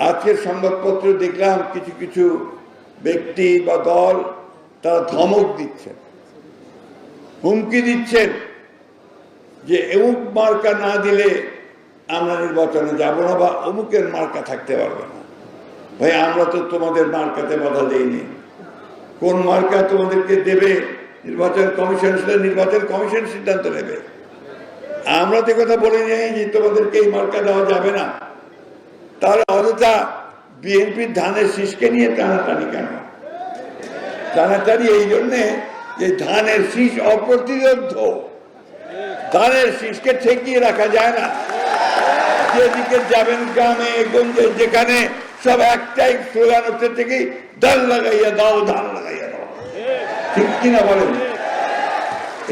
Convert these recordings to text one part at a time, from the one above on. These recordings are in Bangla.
আজকের সংবাদপত্র দেখলাম কিছু কিছু ব্যক্তি বা দল তারা ধমক দিচ্ছেন, হুমকি দিচ্ছেন যে অমুক মার্কা না দিলে আমরা নির্বাচনে যাব না বা অমুকের মার্কা থাকতে পারবে না। ভাই, আমরা তো তোমাদের মার্কাতে বাধা দেইনি। কোন মার্কা তোমাদেরকে দেবে নির্বাচন কমিশন সিদ্ধান্ত নেবে। আমরা তো কথা বলে যাই যে তোমাদেরকে এই মার্কা দেওয়া যাবে না। তাহলে অযথা বিএনপির ধানের শীষকে নিয়ে টানাটানি কেন? টানাটানি এই জন্যে যে ধানের শীষ অপ্রতিরোধ্য, ধানের শীষকে ঠেকিয়ে রাখা যায় না। যেদিকে যাবেন গ্রামে গঞ্জে যেখানে সব একটাই স্লোগান হচ্ছে থেকে ধান লাগাইয়া দাও, ধান লাগাইয়া দাও। ঠিক কিনা বলেন?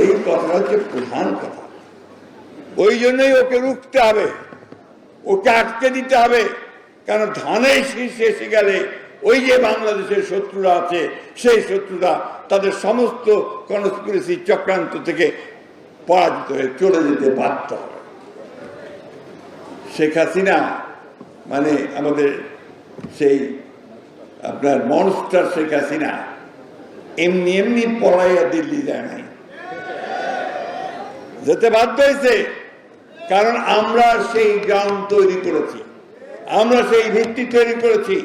এই কথা হচ্ছে প্রধান কথা। ওই জন্যই ওকে রুখতে হবে, ওকে আটকে দিতে হবে। কারণ ধানের শীর্ষে এসে গেলে ওই যে বাংলাদেশের শত্রুরা আছে, সেই শত্রুরা তাদের সমস্ত কনস্পিরেসি চক্রান্ত থেকে পরাজিত হয়ে চলে যেতে বাধ্য হবে। শেখ হাসিনা মানে আমাদের সেই আপনার মনস্টার শেখ হাসিনা এমনি এমনি পলাইয়া দিল্লি যায় নাই, যেতে বাধ্য হয়েছে। কারণ আমরা সেই গ্রাউন্ড তৈরি করেছি, আমরা সেই ভিত্তি তৈরি করেছি।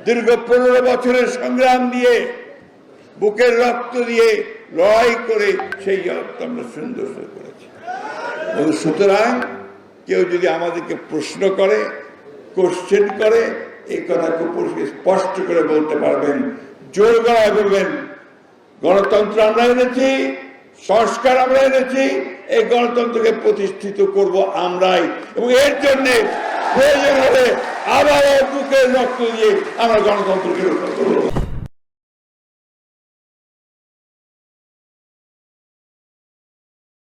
দীর্ঘ 15 বছরের সংগ্রাম দিয়ে, বুকের রক্ত দিয়ে লড়াই করে সেই জগৎ আমরা সুন্দর করেছি। সুতরাং কেউ যদি আমাদেরকে প্রশ্ন করে, কোশ্চেন করে, এই কথা খুব স্পষ্ট করে বলতে পারবেন, জোর গলায় বলবেন, গণতন্ত্র আমরা এনেছি, সংস্কার আমরা এনেছি, এই গণতন্ত্রকে প্রতিষ্ঠিত করব আমরাই। এবং এর জন্য প্রয়োজন হলে আবারও বুকের রক্ত দিয়ে আমরা গণতন্ত্রকে রক্ষা করব।